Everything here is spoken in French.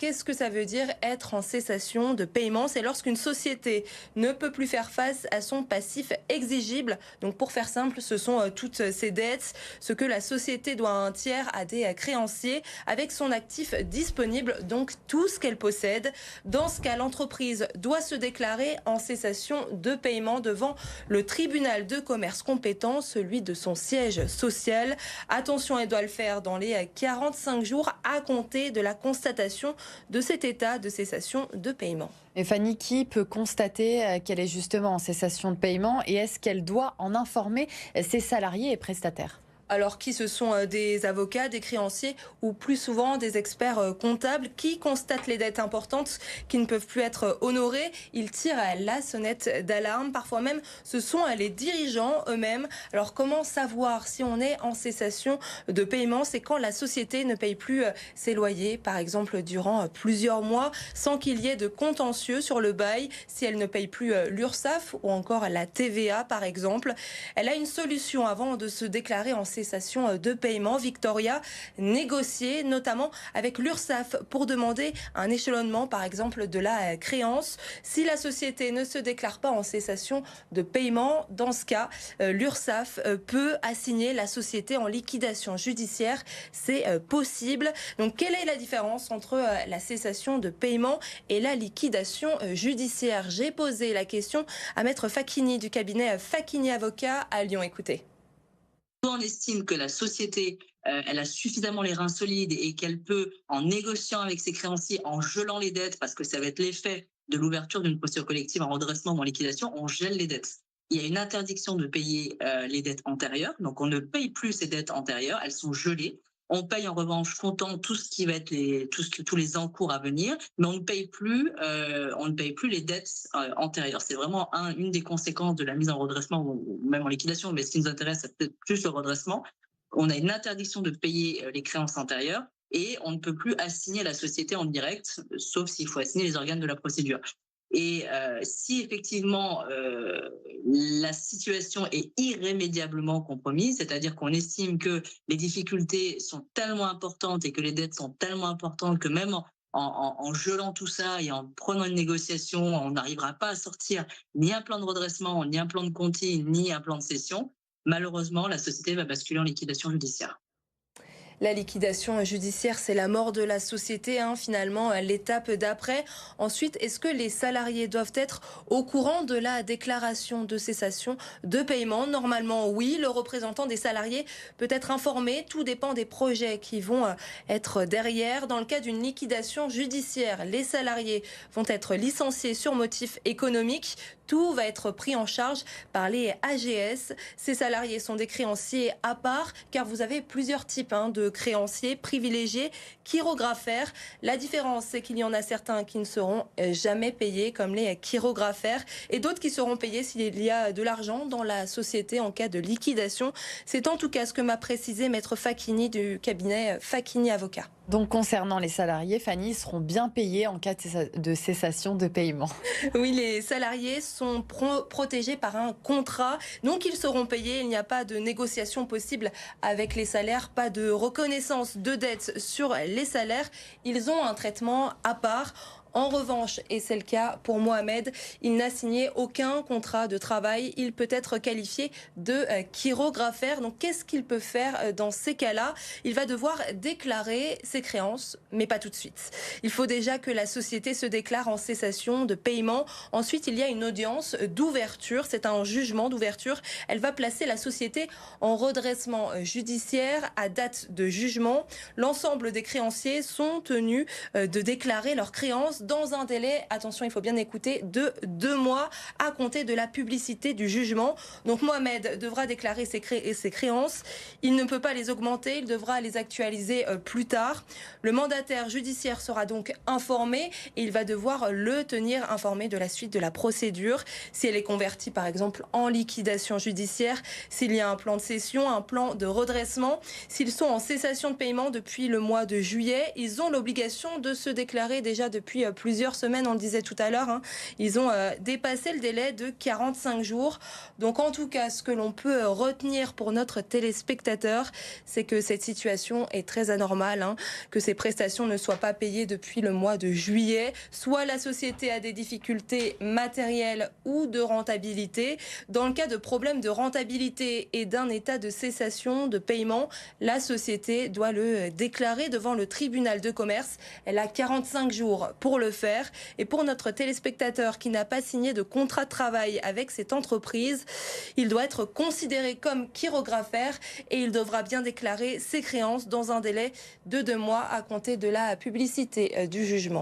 qu'est-ce que ça veut dire être en cessation de paiement? C'est lorsqu'une société ne peut plus faire face à son passif exigible. Donc pour faire simple, ce sont toutes ces dettes, ce que la société doit à un tiers, à des créanciers, avec son actif disponible, donc tout ce qu'elle possède. Dans ce cas, l'entreprise doit se déclarer en cessation de paiement devant le tribunal de commerce compétent, celui de son siège social. Attention, elle doit le faire dans les 45 jours à compter de la constatation de cet état de cessation de paiement. Et Fanny, qui peut constater qu'elle est justement en cessation de paiement et est-ce qu'elle doit en informer ses salariés et prestataires? Alors qui ce sont des avocats, des créanciers ou plus souvent des experts comptables qui constatent les dettes importantes qui ne peuvent plus être honorées. Ils tirent la sonnette d'alarme. Parfois même, ce sont les dirigeants eux-mêmes. Alors comment savoir si on est en cessation de paiement? C'est quand la société ne paye plus ses loyers, par exemple durant plusieurs mois, sans qu'il y ait de contentieux sur le bail, si elle ne paye plus l'URSSAF ou encore la TVA par exemple. Elle a une solution avant de se déclarer en cessation de paiement. Victoria, négocier notamment avec l'URSSAF pour demander un échelonnement par exemple de la créance. Si la société ne se déclare pas en cessation de paiement, dans ce cas, l'URSSAF peut assigner la société en liquidation judiciaire. C'est possible. Donc quelle est la différence entre la cessation de paiement et la liquidation judiciaire? J'ai posé la question à Maître Facchini du cabinet Facchini Avocat à Lyon. Écoutez. On estime que la société, elle a suffisamment les reins solides et qu'elle peut, en négociant avec ses créanciers, en gelant les dettes, parce que ça va être l'effet de l'ouverture d'une procédure collective en redressement ou en liquidation, on gèle les dettes. Il y a une interdiction de payer les dettes antérieures, donc on ne paye plus ces dettes antérieures, elles sont gelées. On paye en revanche comptant tout ce qui va être tous les encours à venir, mais on ne paye plus les dettes antérieures. C'est vraiment une des conséquences de la mise en redressement ou même en liquidation, mais ce qui nous intéresse, c'est peut-être plus le redressement. On a une interdiction de payer les créances antérieures et on ne peut plus assigner la société en direct, sauf s'il faut assigner les organes de la procédure. Et si effectivement la situation est irrémédiablement compromise, c'est-à-dire qu'on estime que les difficultés sont tellement importantes et que les dettes sont tellement importantes que même en gelant tout ça et en prenant une négociation, on n'arrivera pas à sortir ni un plan de redressement, ni un plan de conti, ni un plan de cession, malheureusement, la société va basculer en liquidation judiciaire. La liquidation judiciaire, c'est la mort de la société, finalement, l'étape d'après. Ensuite, est-ce que les salariés doivent être au courant de la déclaration de cessation de paiement? Normalement, oui. Le représentant des salariés peut être informé. Tout dépend des projets qui vont être derrière. Dans le cas d'une liquidation judiciaire, les salariés vont être licenciés sur motif économique. Tout va être pris en charge par les AGS. Ces salariés sont des créanciers à part, car vous avez plusieurs types de créanciers privilégiés, chirographaires. La différence, c'est qu'il y en a certains qui ne seront jamais payés, comme les chirographaires, et d'autres qui seront payés s'il y a de l'argent dans la société en cas de liquidation. C'est en tout cas ce que m'a précisé Maître Facchini du cabinet Facchini Avocat. Donc concernant les salariés, Fanny, ils seront bien payés en cas de cessation de paiement. Oui, les salariés sont protégés par un contrat, donc ils seront payés. Il n'y a pas de négociation possible avec les salaires, pas de reconnaissance de dette sur les salaires. Ils ont un traitement à part. En revanche, et c'est le cas pour Mohamed, il n'a signé aucun contrat de travail. Il peut être qualifié de chirographaire. Donc qu'est-ce qu'il peut faire dans ces cas-là? Il va devoir déclarer ses créances, mais pas tout de suite. Il faut déjà que la société se déclare en cessation de paiement. Ensuite, il y a une audience d'ouverture. C'est un jugement d'ouverture. Elle va placer la société en redressement judiciaire à date de jugement. L'ensemble des créanciers sont tenus de déclarer leurs créances dans un délai, attention, il faut bien écouter, de 2 mois à compter de la publicité du jugement. Donc Mohamed devra déclarer ses créances. Il ne peut pas les augmenter, il devra les actualiser plus tard. Le mandataire judiciaire sera donc informé et il va devoir le tenir informé de la suite de la procédure. Si elle est convertie par exemple en liquidation judiciaire, s'il y a un plan de cession, un plan de redressement, s'ils sont en cessation de paiement depuis le mois de juillet, ils ont l'obligation de se déclarer déjà depuis plusieurs semaines, on le disait tout à l'heure, hein. Ils ont dépassé le délai de 45 jours. Donc en tout cas, ce que l'on peut retenir pour notre téléspectateur, c'est que cette situation est très anormale, hein, que ces prestations ne soient pas payées depuis le mois de juillet. Soit la société a des difficultés matérielles ou de rentabilité. Dans le cas de problèmes de rentabilité et d'un état de cessation de paiement, la société doit le déclarer devant le tribunal de commerce. Elle a 45 jours pour le faire. Et pour notre téléspectateur qui n'a pas signé de contrat de travail avec cette entreprise, il doit être considéré comme chirographaire et il devra bien déclarer ses créances dans un délai de 2 mois à compter de la publicité du jugement.